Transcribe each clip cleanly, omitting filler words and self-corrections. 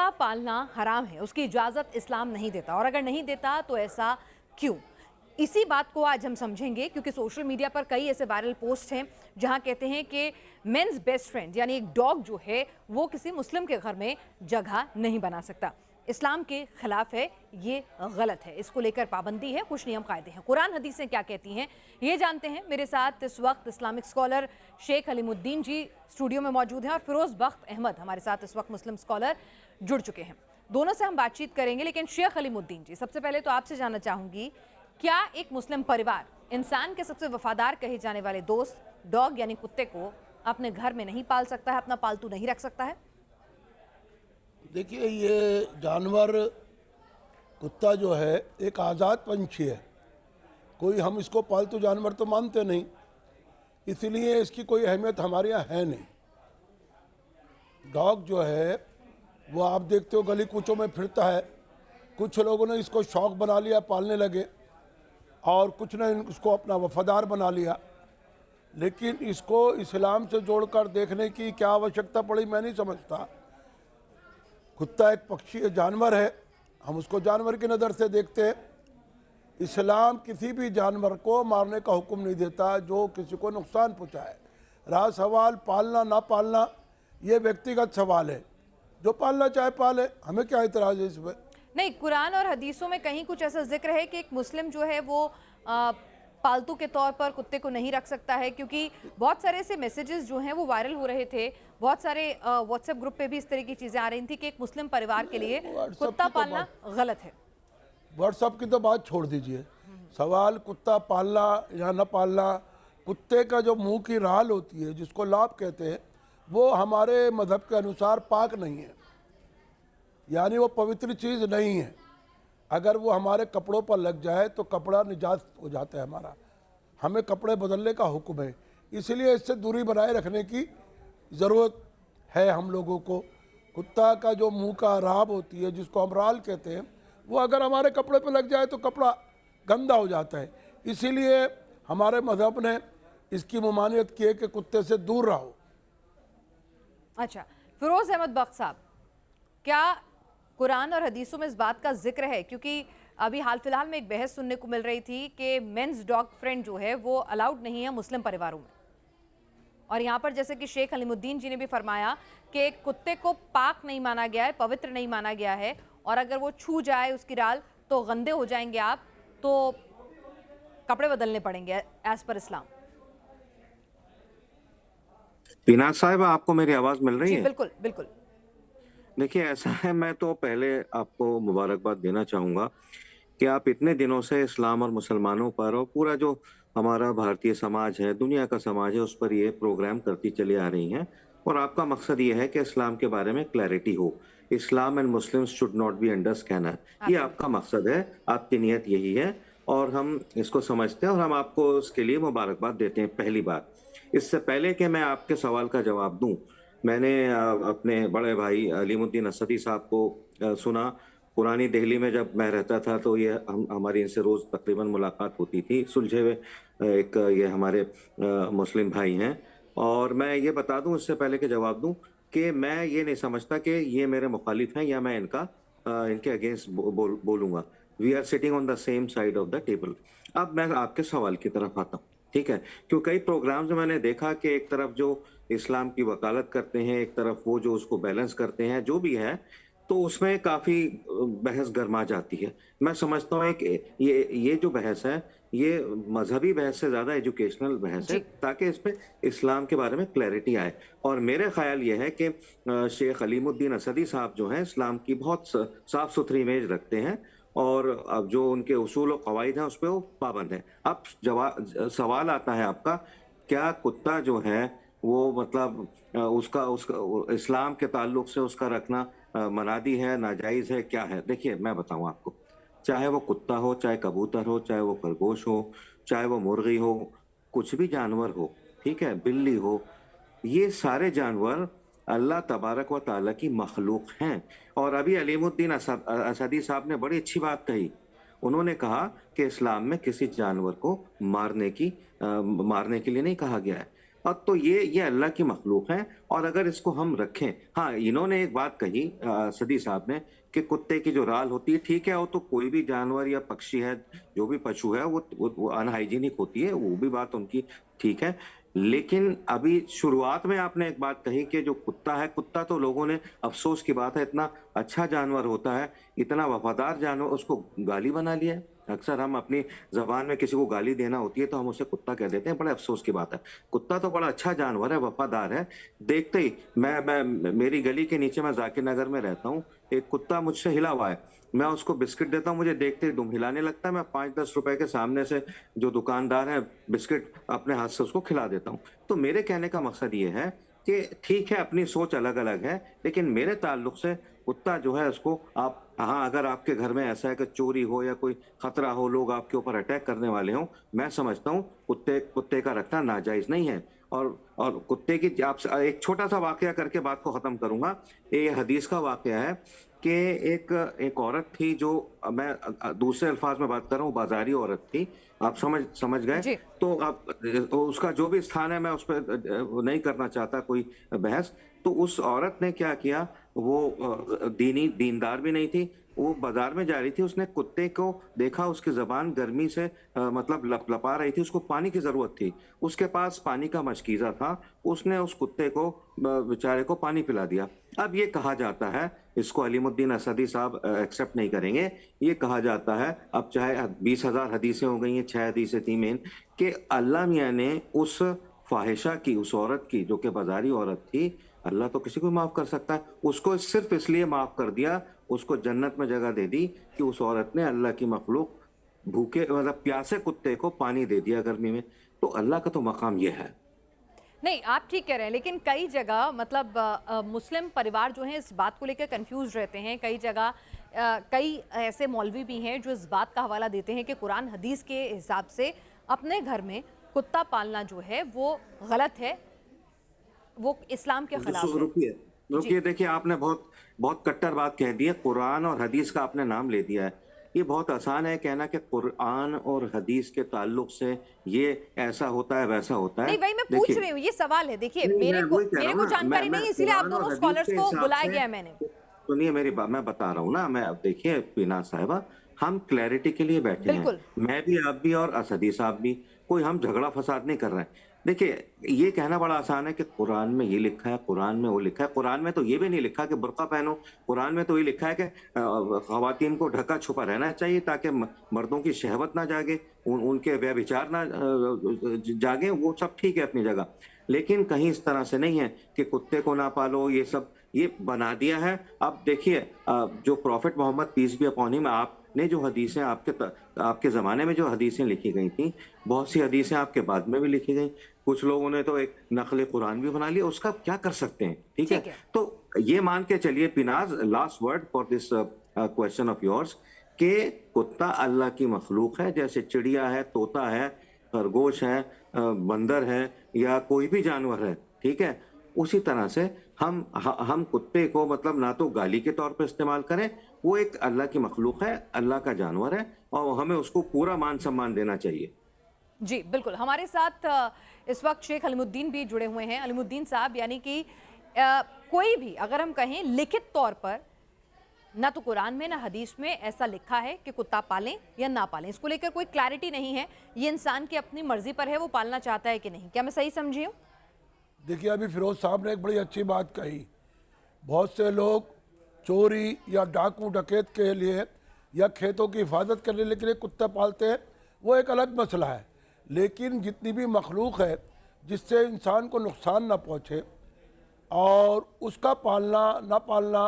कुत्ता पालना हराम है, उसकी इजाज़त इस्लाम नहीं देता, और अगर नहीं देता तो ऐसा क्यों? इसी बात को आज हम समझेंगे, क्योंकि सोशल मीडिया पर कई ऐसे वायरल पोस्ट हैं जहां कहते हैं कि मेंस बेस्ट फ्रेंड यानी एक डॉग जो है वो किसी मुस्लिम के घर में जगह नहीं बना सकता, इस्लाम के खिलाफ है, ये गलत है, इसको लेकर पाबंदी है, कुछ नियम कायदे हैं। कुरान हदीसें क्या कहती हैं ये जानते हैं। मेरे साथ इस वक्त इस्लामिक स्कॉलर शेख हलीमुद्दीन जी स्टूडियो में मौजूद हैं और फिरोज बख्त अहमद हमारे साथ इस वक्त मुस्लिम स्कॉलर जुड़ चुके हैं। दोनों से हम बातचीत करेंगे, लेकिन शेख हलीमुद्दीन जी, सबसे पहले तो आपसे जानना चाहूंगी, क्या एक मुस्लिम परिवार इंसान के सबसे वफादार कहे जाने वाले दोस्त डॉग यानी कुत्ते को अपने घर में नहीं पाल सकता है, अपना पालतू नहीं रख सकता है? देखिए, ये जानवर कुत्ता जो है एक आज़ाद पंछी है, कोई हम इसको पालतू जानवर तो मानते नहीं, इसलिए इसकी कोई अहमियत हमारे यहाँ है नहीं। डॉग जो है वो आप देखते हो गली कूचों में फिरता है, कुछ लोगों ने इसको शौक बना लिया, पालने लगे, और कुछ ने इसको अपना वफादार बना लिया, लेकिन इसको इस्लाम से जोड़कर देखने की क्या आवश्यकता पड़ी मैं नहीं समझता। कुत्ता एक पक्षी जानवर है, हम उसको जानवर की नज़र से देखते हैं। इस्लाम किसी भी जानवर को मारने का हुक्म नहीं देता जो किसी को नुकसान पहुंचाए। रहा सवाल पालना ना पालना, ये व्यक्तिगत सवाल है, जो पालना चाहे पाले, हमें क्या इतराज़ है इस पर? नहीं, कुरान और हदीसों में कहीं कुछ ऐसा जिक्र है कि एक मुस्लिम जो है वो पालतू के तौर पर कुत्ते को नहीं रख सकता है, क्योंकि बहुत सारे ऐसे मैसेजेस जो हैं वो वायरल हो रहे थे, बहुत सारे व्हाट्सएप ग्रुप पे भी इस तरह की चीज़ें आ रही थी कि एक मुस्लिम परिवार के लिए कुत्ता पालना गलत है। व्हाट्सएप की तो बात छोड़ दीजिए, सवाल कुत्ता पालना या न पालना, कुत्ते का जो मुंह की राल होती है जिसको लाभ कहते हैं, वो हमारे मज़हब के अनुसार पाक नहीं है, यानी वो पवित्र चीज़ नहीं है। अगर वो हमारे कपड़ों पर लग जाए तो कपड़ा निजात हो जाता है हमारा, हमें कपड़े बदलने का हुक्म है, इसलिए इससे दूरी बनाए रखने की ज़रूरत है हम लोगों को। कुत्ता का जो मुंह का राब होती है जिसको हम राल कहते हैं, वो अगर हमारे कपड़े पर लग जाए तो कपड़ा गंदा हो जाता है, इसीलिए हमारे मज़हब ने इसकी ममानियत की है कि कुत्ते से दूर रहो। अच्छा, फिरोज अहमद बख्त साहब, क्या कुरान और हदीसों में इस बात का जिक्र है, क्योंकि अभी हाल फिलहाल में एक बहस सुनने को मिल रही थी कि मेंस डॉग फ्रेंड जो है वो अलाउड नहीं है मुस्लिम परिवारों में, और यहाँ पर जैसे कि शेख हलीमुद्दीन जी ने भी फरमाया कि कुत्ते को पाक नहीं माना गया है, पवित्र नहीं माना गया है, और अगर वो छू जाए उसकी राल तो गंदे हो जाएंगे आप, तो कपड़े बदलने पड़ेंगे एज पर इस्लाम। पीनाज साहब, आपको मेरी आवाज मिल रही जी है? बिल्कुल बिल्कुल। देखिए, ऐसा है, मैं तो पहले आपको मुबारकबाद देना चाहूंगा कि आप इतने दिनों से इस्लाम और मुसलमानों पर और पूरा जो हमारा भारतीय समाज है, दुनिया का समाज है, उस पर ये प्रोग्राम करती चली आ रही हैं, और आपका मकसद ये है कि इस्लाम के बारे में क्लैरिटी हो। इस्लाम and Muslims should not be under scanner, ये आपका मकसद है, आपकी नीयत यही है, और हम इसको समझते हैं और हम आपको उसके लिए मुबारकबाद देते हैं। पहली बात, इससे पहले कि मैं आपके सवाल का जवाब दूं, मैंने अपने बड़े भाई अलीमुद्दीन असदी साहब को सुना। पुरानी दिल्ली में जब मैं रहता था तो ये हमारी इनसे रोज़ तकरीबन मुलाकात होती थी, सुलझे हुए एक ये हमारे मुस्लिम भाई हैं। और मैं ये बता दूं इससे पहले कि जवाब दूं कि मैं ये नहीं समझता कि ये मेरे मुखालिफ हैं या मैं इनके अगेंस्ट बोलूँगा। We are sitting on the same side of the table. अब मैं आपके सवाल की तरफ आता हूँ, ठीक है? क्यों कई प्रोग्राम्स में मैंने देखा कि एक तरफ जो इस्लाम की वकालत करते हैं, एक तरफ वो जो उसको बैलेंस करते हैं, जो भी है, तो उसमें काफ़ी बहस गरमा जाती है। मैं समझता हूँ कि ये जो बहस है, ये मजहबी बहस से ज़्यादा एजुकेशनल बहस है, ताकि इस पे इस्लाम के बारे में क्लैरिटी आए। और मेरे ख्याल ये है कि शेख हलीमुद्दीन असदी साहब जो हैं, इस्लाम की बहुत साफ़ सुथरी इमेज रखते हैं, और अब जो उनके उसूल और कवायद हैं उस पर वो पाबंद हैं। अब सवाल आता है आपका, क्या कुत्ता जो है वो मतलब उसका इस्लाम के ताल्लुक से उसका रखना मनादी है, नाजायज़ है, क्या है? देखिए, मैं बताऊं आपको, चाहे वो कुत्ता हो, चाहे कबूतर हो, चाहे वो खरगोश हो, चाहे वो मुर्गी हो, कुछ भी जानवर हो, ठीक है, बिल्ली हो, ये सारे जानवर अल्लाह तबारक व ताला की मखलूक हैं। और अभी अलीमुद्दीन असदी साहब ने बड़ी अच्छी बात कही, उन्होंने कहा कि इस्लाम में किसी जानवर को मारने के लिए नहीं कहा गया है। और तो ये अल्लाह की मखलूक है, और अगर इसको हम रखें, हाँ इन्होंने एक बात कही सदी साहब ने कि कुत्ते की जो राल होती है, ठीक है, वो तो कोई भी जानवर या पक्षी है, जो भी पशु है वो अनहाइजीनिक होती है, वो भी बात उनकी ठीक है। लेकिन अभी शुरुआत में आपने एक बात कही कि जो कुत्ता है, कुत्ता तो लोगों ने, अफसोस की बात है, इतना अच्छा जानवर होता है, इतना वफादार जानवर, उसको गाली बना लिया है। अक्सर हम अपनी जबान में किसी को गाली देना होती है तो हम उसे कुत्ता कह देते हैं, बड़े अफसोस की बात है। कुत्ता तो बड़ा अच्छा जानवर है, वफादार है। देखते ही मैं मेरी गली के नीचे, मैं जाकिर नगर में रहता हूँ, एक कुत्ता मुझसे हिला हुआ है, मैं उसको बिस्किट देता हूँ, मुझे देखते ही दुम हिलाने लगता है, मैं 5-10 रुपए के सामने से जो दुकानदार है बिस्किट अपने हाथ से उसको खिला देता हूँ। तो मेरे कहने का मकसद ये है कि ठीक है, अपनी सोच अलग अलग है, लेकिन मेरे ताल्लुक से कुत्ता जो है उसको आप, हाँ अगर आपके घर में ऐसा है कि चोरी हो या कोई खतरा हो, लोग आपके ऊपर अटैक करने वाले हों, मैं समझता हूँ कुत्ते का रखना नाजायज नहीं है। और कुत्ते की, आप एक छोटा सा वाकया करके बात को खत्म करूंगा। ये हदीस का वाकया है कि एक औरत थी, जो मैं दूसरे अल्फाज में बात कर रहा हूँ, बाजारी औरत थी, आप समझ गए। जी। तो अब तो उसका जो भी स्थान है, मैं उस पर नहीं करना चाहता कोई बहस। तो उस औरत ने क्या किया, वो दीनदार भी नहीं थी, वो बाजार में जा रही थी, उसने कुत्ते को देखा, उसकी जबान गर्मी से मतलब लपलपा रही थी, उसको पानी की जरूरत थी, उसके पास पानी का मशकीजा था, उसने उस कुत्ते को, बेचारे को पानी पिला दिया। अब ये कहा जाता है, इसको अलीमुद्दीन असदी साहब एक्सेप्ट नहीं करेंगे, ये कहा जाता है, अब चाहे 20,000 हदीसें हो गई हैं, 6 हदीसें थी मेन, कि अल्लाह मियाँ ने उस फाहिशा की, उस औरत की जो कि बाजारी औरत थी, अल्लाह तो किसी को माफ कर सकता है, उसको सिर्फ इसलिए माफ कर दिया, उसको जन्नत में जगह दे दी कि उस औरत ने अल्लाह की मखलूक भूखे, मतलब प्यासे कुत्ते को पानी दे दिया गर्मी में। तो अल्लाह का तो मकाम यह है। नहीं, आप ठीक कह रहे हैं, लेकिन कई जगह मतलब मुस्लिम परिवार जो हैं इस बात को लेकर कंफ्यूज रहते हैं। कई जगह कई ऐसे मौलवी भी हैं जो इस बात का हवाला देते हैं कि कुरान हदीस के हिसाब से अपने घर में कुत्ता पालना जो है वो गलत है, वो इस्लाम के खिलाफ है। रुकिए, देखिए, आपने बहुत कट्टर बात कह दी है, कुरान और हदीस का आपने नाम ले दिया है। ये बहुत आसान है कहना कि कुरान और हदीस के ताल्लुक से ये ऐसा होता है, वैसा होता है। नहीं, वही मैं पूछ रही हूँ, ये सवाल है। देखिए, मेरे को जानकारी नहीं, इसीलिए आप दोनों स्कॉलर्स को बुलाया गया है मैंने। सुनिए मेरी बात, मैं बता रहा हूँ ना, मैं, अब देखिए पीना साहिबा, हम क्लैरिटी के लिए बैठे हैं, मैं भी, आप भी, और असदी साहब भी, कोई हम झगड़ा फसाद नहीं कर रहे हैं। देखिए, ये कहना बड़ा आसान है कि कुरान में ये लिखा है, कुरान में वो लिखा है। कुरान में तो ये भी नहीं लिखा कि बुर्का पहनो, कुरान में तो ये लिखा है कि खवातीन को ढका छुपा रहना चाहिए ताकि मर्दों की शहवत ना जागे, उनके व्यभिचार ना जागे, वो सब ठीक है अपनी जगह। लेकिन कहीं इस तरह से नहीं है कि कुत्ते को ना पालो, ये सब ये बना दिया है। अब देखिए, जो prophet Mohammad peace be upon him, आपने जो हदीसें, आपके ज़माने में जो हदीसें लिखी गई थी, बहुत सी हदीसें आपके बाद में भी लिखी गई, कुछ लोगों ने तो एक नकल कुरान भी बना लिया, उसका क्या कर सकते हैं, ठीक है। तो ये मान के चलिए Pinaz, last word for this question of yours, कि कुत्ता अल्लाह की मखलूक है, जैसे चिड़िया है, तोता है, खरगोश है, बंदर है, या कोई भी जानवर है, ठीक है। उसी तरह से हम कुत्ते को, मतलब ना तो गाली के तौर पर इस्तेमाल करें, वो एक अल्लाह की मखलूक है, अल्लाह का जानवर है, और हमें उसको पूरा मान सम्मान देना चाहिए। जी बिल्कुल। हमारे साथ इस वक्त शेख अलीमुद्दीन भी जुड़े हुए हैं। अलीमुद्दीन साहब, यानी कि कोई भी अगर हम कहें लिखित तौर पर, ना तो कुरान में ना हदीस में ऐसा लिखा है कि कुत्ता पालें या ना पालें, इसको लेकर कोई क्लैरिटी नहीं है, ये इंसान की अपनी मर्जी पर है, वो पालना चाहता है कि नहीं। क्या मैं सही समझी हूँ? देखिए, अभी फिरोज साहब ने एक बड़ी अच्छी बात कही, बहुत से लोग चोरी या डाकू डकैत के लिए या खेतों की हिफाजत करने के लिए कुत्ता पालते हैं, वो एक अलग मसला है। लेकिन जितनी भी मखलूक है जिससे इंसान को नुकसान ना पहुँचे, और उसका पालना ना पालना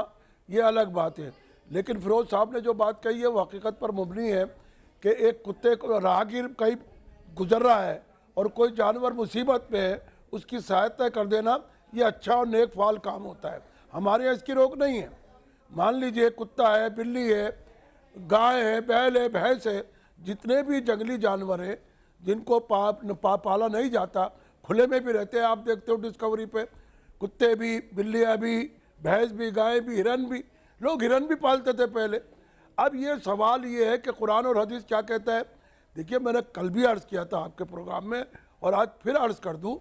ये अलग बात है। लेकिन फिरोज साहब ने जो बात कही है वो हकीकत पर मुबनी है कि एक कुत्ते को, राहगीर कहीं गुजर रहा है और कोई जानवर मुसीबत में है, उसकी सहायता कर देना ये अच्छा और नेक फाल काम होता है। हमारे यहाँ इसकी रोक नहीं है। मान लीजिए कुत्ता है, बिल्ली है, गाय है, बैल है, भैंस है, जितने भी जंगली जानवर हैं जिनको पाला नहीं जाता, खुले में भी रहते हैं, आप देखते हो डिस्कवरी पे, कुत्ते भी, बिल्लियाँ भी, भैंस भी, गाय भी, हिरन भी, लोग हिरन भी पालते थे पहले। अब ये सवाल ये है कि कुरान और हदीस क्या कहता है। देखिए, मैंने कल भी अर्ज़ किया था आपके प्रोग्राम में और आज फिर अर्ज़ कर दूं,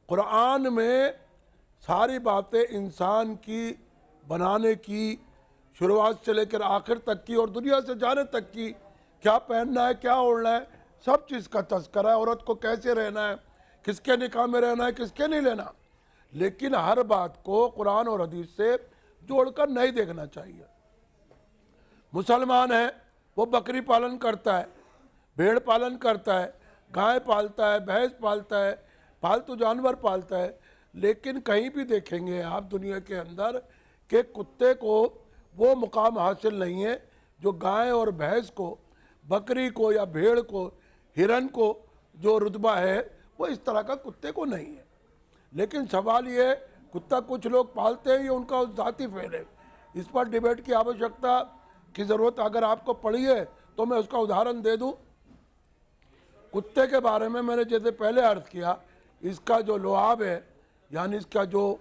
कुरान में सारी बातें इंसान की बनाने की, शुरुआत से लेकर आखिर तक की और दुनिया से जाने तक की, क्या पहनना है, क्या ओढ़ना है, सब चीज़ का तस्करा है। औरत को कैसे रहना है, किसके निकाह में रहना है, किसके नहीं लेना। लेकिन हर बात को कुरान और हदीस से जोड़कर नहीं देखना चाहिए। मुसलमान है, वो बकरी पालन करता है, भेड़ पालन करता है, गाय पालता है, भैंस पालता है, पालतू जानवर पालता है। लेकिन कहीं भी देखेंगे आप दुनिया के अंदर कि कुत्ते को वो मुकाम हासिल नहीं है जो गाय और भैंस को, बकरी को या भेड़ को, हिरन को जो रुतबा है वो इस तरह का कुत्ते को नहीं है। लेकिन सवाल ये, कुत्ता कुछ लोग पालते हैं, ये उनका ज़ाती फेल है। इस पर डिबेट की आवश्यकता की ज़रूरत अगर आपको पड़ी है तो मैं उसका उदाहरण दे दूं। कुत्ते के बारे में मैंने जैसे पहले अर्ज किया, इसका जो लुआब है यानी इसका जो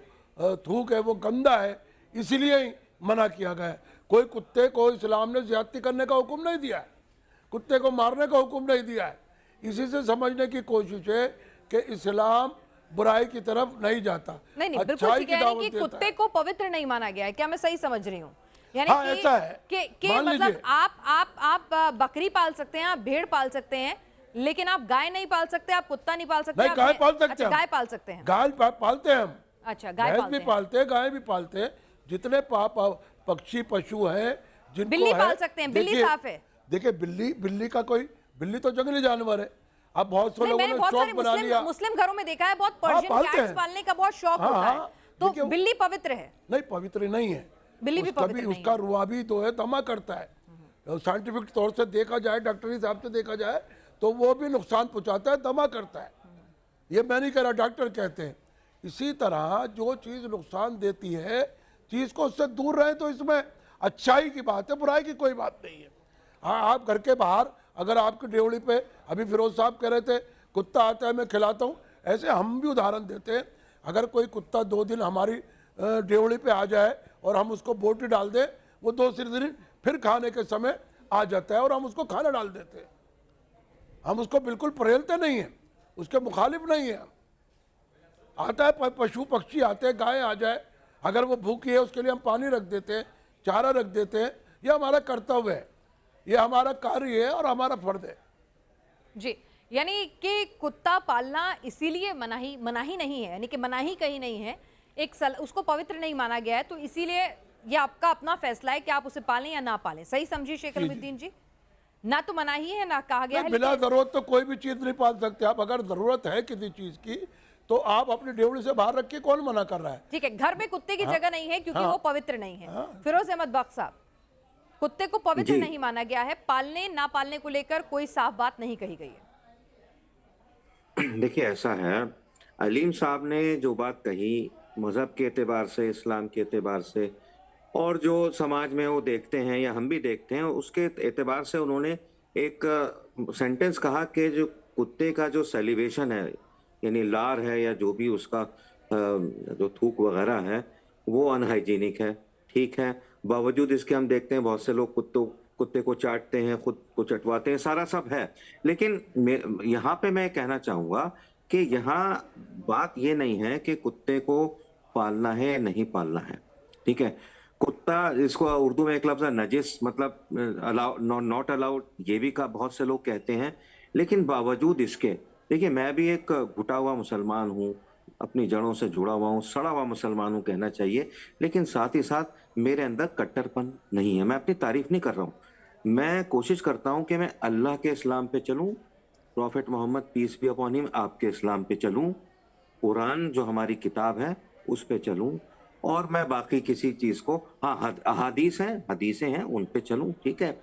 थूक है वो गंदा है, इसीलिए ही मना किया गया है। कोई कुत्ते को इस्लाम ने ज्यादती करने का हुक्म नहीं दिया है, कुत्ते को मारने का हुक्म नहीं दिया है। इसी से समझने की कोशिश है कि इस्लाम बुराई की तरफ नहीं जाता, नहीं नहीं बिल्कुल अच्छाई ठीक की है, दावत यानी कि देता कुत्ते है। को पवित्र नहीं माना गया है, क्या मैं सही समझ रही हूँ? यानी हाँ, ऐसा है। कि मान मतलब लीजिए। आप बकरी पाल सकते हैं, आप भेड़ पाल सकते हैं, लेकिन आप गाय नहीं पाल सकते, आप कुत्ता नहीं पाल सकते। नहीं, आप गाय पाल सकते अच्छा, हैं। गाय पाल सकते हैं। गाय पालते हैं हम, अच्छा, गाय भैंस पालते भी हैं। पालते हैं, गाय भी पालते हैं। जितने पक्षी पशु हैं जिनको बिल्ली है, पाल सकते हैं, बिल्ली देखिए- साफ है। देखिए बिल्ली का कोई, बिल्ली तो जंगली जानवर है। अब बहुत से नहीं, लोगों मैंने ने बहुत शौक सारे बना लिया। मुस्लिम घरों में देखा है, बहुत पर्शियन पालते कैट्स हैं। पालने का बहुत शौक हाँ, होता है। हाँ, तो देखिए- बिल्ली पवित्र है? नहीं, पवित्र नहीं है। बिल्ली भी उसका पवित्र नहीं उसका रुआ भी तो है, दमा करता है। साइंटिफिक तौर से देखा जाए, डॉक्टरी हिसाब से देखा जाए तो वो भी नुकसान पहुंचाता है, दमा करता है। ये मैं नहीं कह रहा, डॉक्टर कहते हैं। इसी तरह जो चीज़ नुकसान देती है, चीज़ को उससे दूर रहे तो इसमें अच्छाई की बात है, बुराई की कोई बात नहीं है। हाँ, आप घर के बाहर अगर आपकी डेवड़ी पे, अभी फिरोज साहब कह रहे थे कुत्ता आता है मैं खिलाता हूँ, ऐसे हम भी उदाहरण देते हैं। अगर कोई कुत्ता 2 दिन हमारी डेवड़ी पे आ जाए और हम उसको बोटी डाल दें, वो 2 दिन फिर खाने के समय आ जाता है और हम उसको खाना डाल देते हैं। हम उसको बिल्कुल परेलते नहीं हैं, उसके मुखालिफ नहीं है। आता है पशु पक्षी आते हैं, गाय आ जाए, अगर वो भूखी है उसके लिए हम पानी रख देते हैं, चारा रख देते हैं। ये हमारा कर्तव्य है, ये हमारा कार्य है और हमारा फर्ज है। जी, यानी कि कुत्ता पालना इसीलिए मनाही नहीं है, यानी कि मनाही कहीं नहीं है, उसको पवित्र नहीं माना गया है, तो इसीलिए ये आपका अपना फैसला है कि आप उसे पालें या ना पालें। सही समझिए शेख अलमुद्दीन जी? ना तो मनाही है, ना कहा गया है। बिना जरूरत तो कोई भी चीज नहीं पाल सकते आप। अगर जरूरत है किसी चीज की तो आप अपनी डेवड़ी से बाहर रख के, कौन मना कर रहा है? ठीक है, घर में कुत्ते की जगह नहीं है क्योंकि वो पवित्र नहीं है। फिरोज अहमद बख्श साहब, कुत्ते को पवित्र जी। नहीं माना गया है, पालने ना पालने को लेकर कोई साफ बात नहीं कही गई है। देखिए ऐसा है, अलीम साहब ने जो बात कही मजहब के एतबार से, इस्लाम के एतबार से, और जो समाज में वो देखते हैं या हम भी देखते हैं, उसके एतबार से उन्होंने एक सेंटेंस कहा कि जो कुत्ते का जो सेलिब्रेशन है, यानी लार है या जो भी उसका जो थूक वगैरह है, वो अनहाइजीनिक है। ठीक है, बावजूद इसके हम देखते हैं बहुत से लोग कुत्ते को चाटते हैं, खुद को चटवाते हैं, सारा सब है। लेकिन यहाँ पे मैं कहना चाहूँगा कि यहाँ बात ये नहीं है कि कुत्ते को पालना है या नहीं पालना है। ठीक है, कुत्ता, इसको उर्दू में एक लफ्ज़ है नजिस, मतलब अलाउ, नॉट अलाउड, ये भी का बहुत से लोग कहते हैं। लेकिन बावजूद इसके, देखिए मैं भी एक घुटा हुआ मुसलमान हूँ, अपनी जड़ों से जुड़ा हुआ हूँ, सड़ा हुआ मुसलमान हूँ कहना चाहिए, लेकिन साथ ही साथ मेरे अंदर कट्टरपन नहीं है। मैं अपनी तारीफ नहीं कर रहा हूँ, मैं कोशिश करता हूँ कि मैं अल्लाह के इस्लाम पे चलूँ, prophet Mohammad peace be upon him आपके इस्लाम पे चलूँ, कुरान जो हमारी किताब है उस पे चलूँ, और मैं बाकी किसी चीज़ को, हाँ हदीसें हैं उन पे चलूँ। ठीक है,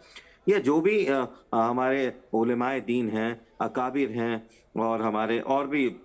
ये जो भी हमारे उलमाए दीन हैं, अकाबिर हैं, और हमारे और भी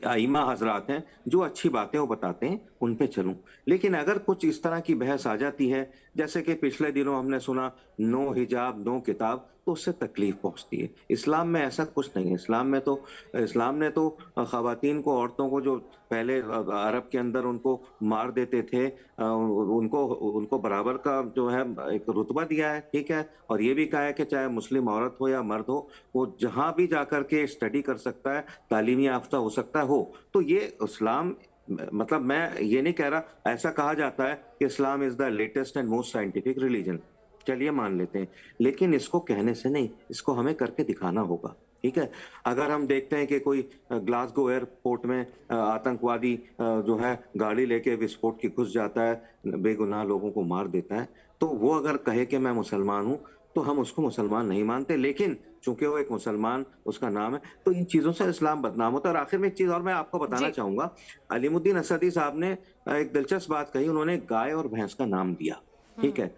आइमा हजरात हैं जो अच्छी बातें वो बताते हैं, उन पे चलूं। लेकिन अगर कुछ इस तरह की बहस आ जाती है, जैसे कि पिछले दिनों हमने सुना नो हिजाब नो किताब, तो उससे तकलीफ पहुंचती है। इस्लाम में ऐसा कुछ नहीं है। इस्लाम ने तो ख़वातीन को, औरतों को जो पहले अरब के अंदर उनको मार देते थे, उनको उनको बराबर का जो है एक रुतबा दिया है, ठीक है। और ये भी कहा है कि चाहे मुस्लिम औरत हो या मर्द हो, वो जहां भी जाकर के स्टडी कर सकता है, तालीमी याफ्ता हो सकता है हो। तो ये इस्लाम, मतलब मैं ये नहीं कह रहा, ऐसा कहा जाता है कि Islam is the latest and most scientific religion, चलिए मान लेते हैं, लेकिन इसको कहने से नहीं, इसको हमें करके दिखाना होगा, ठीक है। अगर हम देखते हैं कि कोई ग्लासगो एयरपोर्ट में आतंकवादी जो है गाड़ी लेके विस्फोट की घुस जाता है, बेगुनाह लोगों को मार देता है, तो वो अगर कहे कि मैं मुसलमान हूं, तो हम उसको मुसलमान नहीं मानते, लेकिन चूंकि वो एक मुसलमान उसका नाम है, तो इन चीजों से इस्लाम बदनाम होता है। और आखिर में एक चीज और मैं आपको बताना चाहूंगा, अलीमुद्दीन असदी साहब ने एक दिलचस्प बात कही, उन्होंने गाय और भैंस का नाम दिया, ठीक है।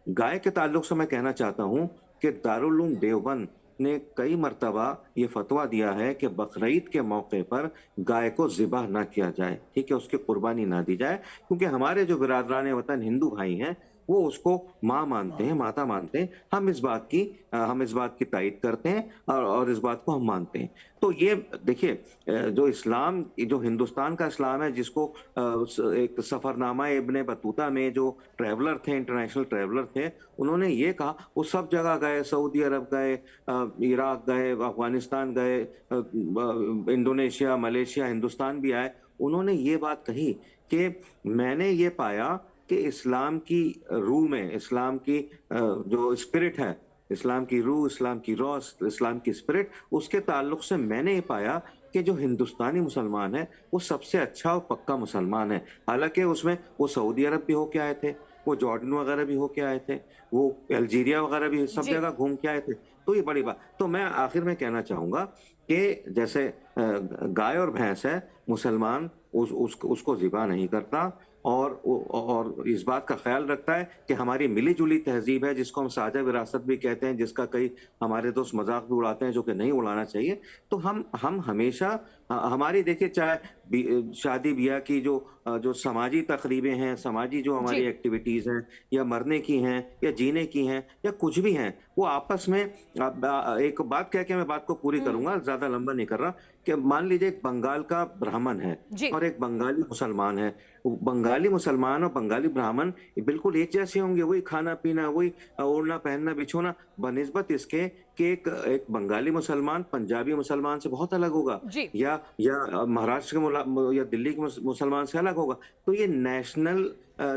गाय के ताल्लुक से मैं कहना चाहता हूं कि दारुल उलूम देवबंद ने कई मर्तबा ये फतवा दिया है कि बकरीद के मौके पर गाय को ज़िबह ना किया जाए, ठीक है, उसकी कुर्बानी ना दी जाए, क्योंकि हमारे जो बिरादरान वतन हिंदू भाई हैं वो उसको माँ मानते हैं, माता मानते हैं। हम इस बात की तायद करते हैं और इस बात को हम मानते हैं। तो ये देखिए, जो इस्लाम, जो हिंदुस्तान का इस्लाम है, जिसको एक सफरनामा इब्ने बतूता में जो ट्रैवलर थे, इंटरनेशनल ट्रैवलर थे, उन्होंने ये कहा, वो सब जगह गए, सऊदी अरब गए, इराक गए, अफगानिस्तान गए, इंडोनेशिया, मलेशिया, हिंदुस्तान भी आए, उन्होंने ये बात कही कि मैंने ये पाया कि इस्लाम की रूह में, इस्लाम की जो स्पिरिट है, इस्लाम की रूह, इस्लाम की रोस, इस्लाम की स्पिरिट, उसके ताल्लुक से मैंने ये पाया कि जो हिंदुस्तानी मुसलमान है वो सबसे अच्छा और पक्का मुसलमान है। हालांकि उसमें वो सऊदी अरब भी होके आए थे, वो जॉर्डन वगैरह भी होके आए थे, वो अल्जीरिया वगैरह भी सब जगह घूम के आए थे। तो ये बड़ी बात। तो मैं आखिर में कहना चाहूंगा कि जैसे गाय और भैंस है, मुसलमान उसको ज़िबा नहीं करता, और इस बात का ख्याल रखता है कि हमारी मिली जुली तहजीब है, जिसको हम साझा विरासत भी कहते हैं, जिसका कई हमारे दोस्त मजाक भी उड़ाते हैं, जो कि नहीं उड़ाना चाहिए। तो हम हमेशा हमारी, देखिए, चाहे शादी ब्याह की जो समाजी तकरीबें हैं, समाजी जो हमारी एक्टिविटीज हैं, या मरने की हैं या जीने की हैं या कुछ भी हैं, वो आपस में, एक बात कह के मैं बात को पूरी करूंगा, ज्यादा लंबा नहीं कर रहा, कि मान लीजिए एक बंगाल का ब्राह्मण है और एक बंगाली मुसलमान है। बंगाली मुसलमान और बंगाली ब्राह्मण बिल्कुल एक जैसे होंगे, वही खाना पीना, वही ओढ़ना पहनना बिछोना, बनिस्बत इसके कि एक बंगाली मुसलमान पंजाबी मुसलमान से बहुत अलग होगा, या महाराष्ट्र के या दिल्ली के मुसलमान से अलग होगा। तो ये नेशनल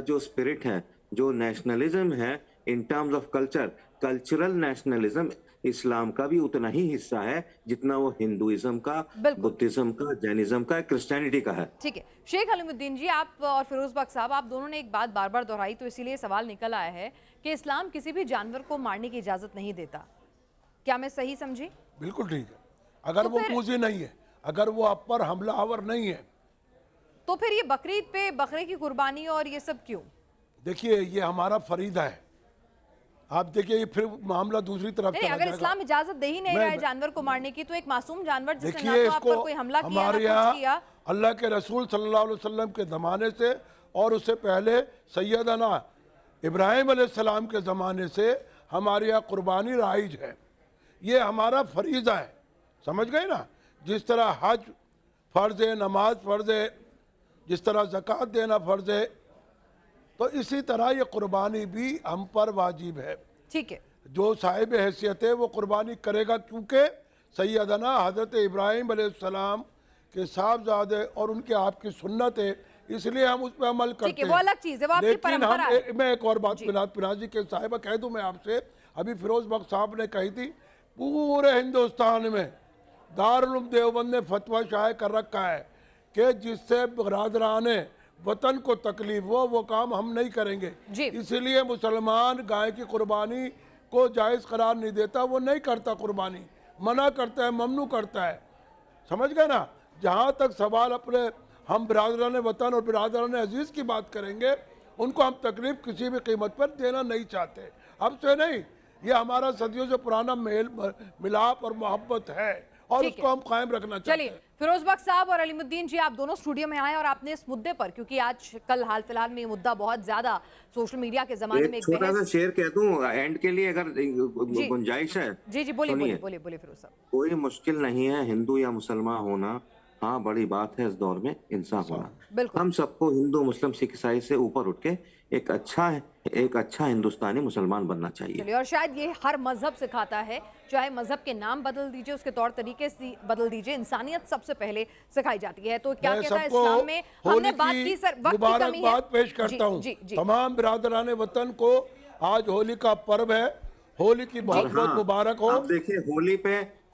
जो स्पिरिट है, जो नेशनलिज्म है in terms of cultural nationalism, Islam का भी उतना ही हिस्सा है जितना वो हिंदुइज्म का, बुद्धिज्म का, जैनिज्म का, क्रिश्चियनिटी का है। ठीक है, शेख अलीमुद्दीन जी, आप और फिरोज बख्श साहब, आप दोनों ने एक बात बार बार दोहराई, तो इसीलिए सवाल निकल आया है कि इस्लाम किसी भी जानवर को मारने की इजाजत नहीं देता। क्या मैं सही समझी? बिल्कुल ठीक है। अगर तो वो मूजी नहीं है, अगर वो आप पर हमलावर नहीं है, तो फिर ये बकरीद पे बकरे की कुर्बानी और ये सब क्यों? देखिए, ये हमारा फरीदा है। आप देखिए, ये फिर मामला दूसरी तरफ चला अगर जाएगा। इस्लाम इजाजत दे ही नहीं रहा है जानवर को मारने की, तो एक मासूम जानवर जिसने ना देखिए, तो आप पर कोई हमला किया, हमारे ना कुछ किया। यहाँ अल्लाह के रसूल सल्लल्लाहु अलैहि वसल्लम के ज़माने से और उससे पहले सैयदना इब्राहिम अलैहिस्सलाम के ज़माने से हमारे यहाँ कुर्बानी राइज है। ये हमारा फरीज़ा है, समझ गए ना। जिस तरह हज फ़र्ज़ है, नमाज फ़र्ज़ है, जिस तरह ज़कात देना फ़र्ज़ है, तो इसी तरह ये कुर्बानी भी हम पर वाजिब है। ठीक है, जो साहिब हैसियत है वो कुर्बानी करेगा, क्योंकि सैयदना हज़रत इब्राहिम अलैहिस्सलाम के साहबजादे और उनके आपकी सुन्नत है, इसलिए हम उस पर अमल करते हैं। वो अलग चीज़ है, वो आपकी परंपरा है। मैं एक और बात पिनाज जी के साहिबा कह दूं मैं आपसे, अभी फिरोज बख्श साहब ने कही थी, पूरे हिंदुस्तान में दारुल उलूम देवबंद ने फतवा शाये कर रखा है कि जिससे बरादरान वतन को तकलीफ हो वो काम हम नहीं करेंगे। इसीलिए मुसलमान गाय की कुर्बानी को जायज़ करार नहीं देता, वो नहीं करता, कुर्बानी मना करता है, ममनू करता है, समझ गए ना। जहाँ तक सवाल अपने हम बिरादरान वतन और बिरादरान अजीज़ की बात करेंगे, उनको हम तकलीफ किसी भी कीमत पर देना नहीं चाहते, अब से नहीं। ये हमारा सदियों से पुराना मेल मिलाप और मोहब्बत है, और ठीक उसको है। हम कायम रखना चाहते चलिए हैं। फिरोज बख्श साहब और अलीमुद्दीन जी, आप दोनों स्टूडियो में आए और आपने इस मुद्दे पर, क्योंकि आज कल हाल फिलहाल में ये मुद्दा बहुत ज्यादा सोशल मीडिया के जमाने में एक एक छोटा सा बहस। शेर कह दूं एंड के लिए, अगर जी गुंजाइश है। जी जी, बोलिए बोलिए सुनिए, बोलिए बोलिए फिरोज साहब। कोई मुश्किल नहीं है हिंदू या मुसलमान होना। हाँ, बड़ी बात है इस दौर में इंसान होना। बिल्कुल। हम सबको हिंदू मुस्लिम सिख ईसाई से ऊपर उठ के एक अच्छा हिंदुस्तानी मुसलमान बनना चाहिए। चलिए, और शायद ये हर मजहब सिखाता है, चाहे मजहब के नाम बदल दीजिए, उसके तौर तरीके से बदल दीजिए, इंसानियत सबसे पहले सिखाई जाती है। तो क्या मैं कहता है सबको इस्लाम में? हमने होली बात की सर, वक्त की कमी है। मुबारकबाद पेश करता हूँ। जी जी, तमाम बिरादरान वतन को आज होली का पर्व है, होली की बहुत और बहुत हाँ, मुबारक हो। आप देखिए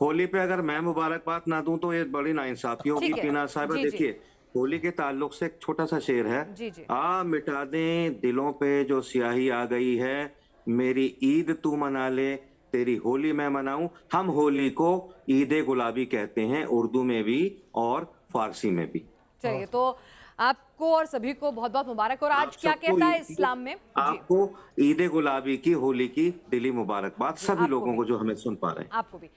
होली पे अगर मैं मुबारकबाद ना दूं तो ये बड़ी नाइंसाफी होगी। ठीक है। पीना साहब, जी जी देखिए होली के ताल्लुक से एक छोटा सा शेर है। जी जी। आ मिटा दें दिलों पे जो स्याही आ गई है, मेरी ईद तू मना ले, तेरी होली मैं मनाऊं। हम होली को ईद गुलाबी कहते हैं, उर्दू में भी और फारसी में भी। चलिए, तो आपको और सभी को बहुत बहुत मुबारक। और आप आज क्या सबको कहता है इस्लाम में? जी आपको ईद गुलाबी की, होली की दिली मुबारकबाद जी, सभी आपको लोगों भी, को जो हमें सुन पा रहे हैं। आपको भी।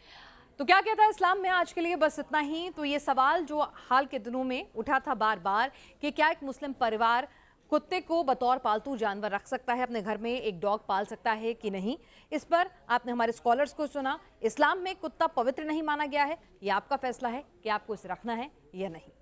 तो क्या कहता है इस्लाम में? आज के लिए बस इतना ही। तो ये सवाल जो हाल के दिनों में उठा था बार बार कि क्या एक मुस्लिम परिवार कुत्ते को बतौर पालतू जानवर रख सकता है, अपने घर में एक डॉग पाल सकता है कि नहीं, इस पर आपने हमारे स्कॉलर्स को सुना। इस्लाम में कुत्ता पवित्र नहीं माना गया है, ये आपका फैसला है कि आपको इसे रखना है या नहीं।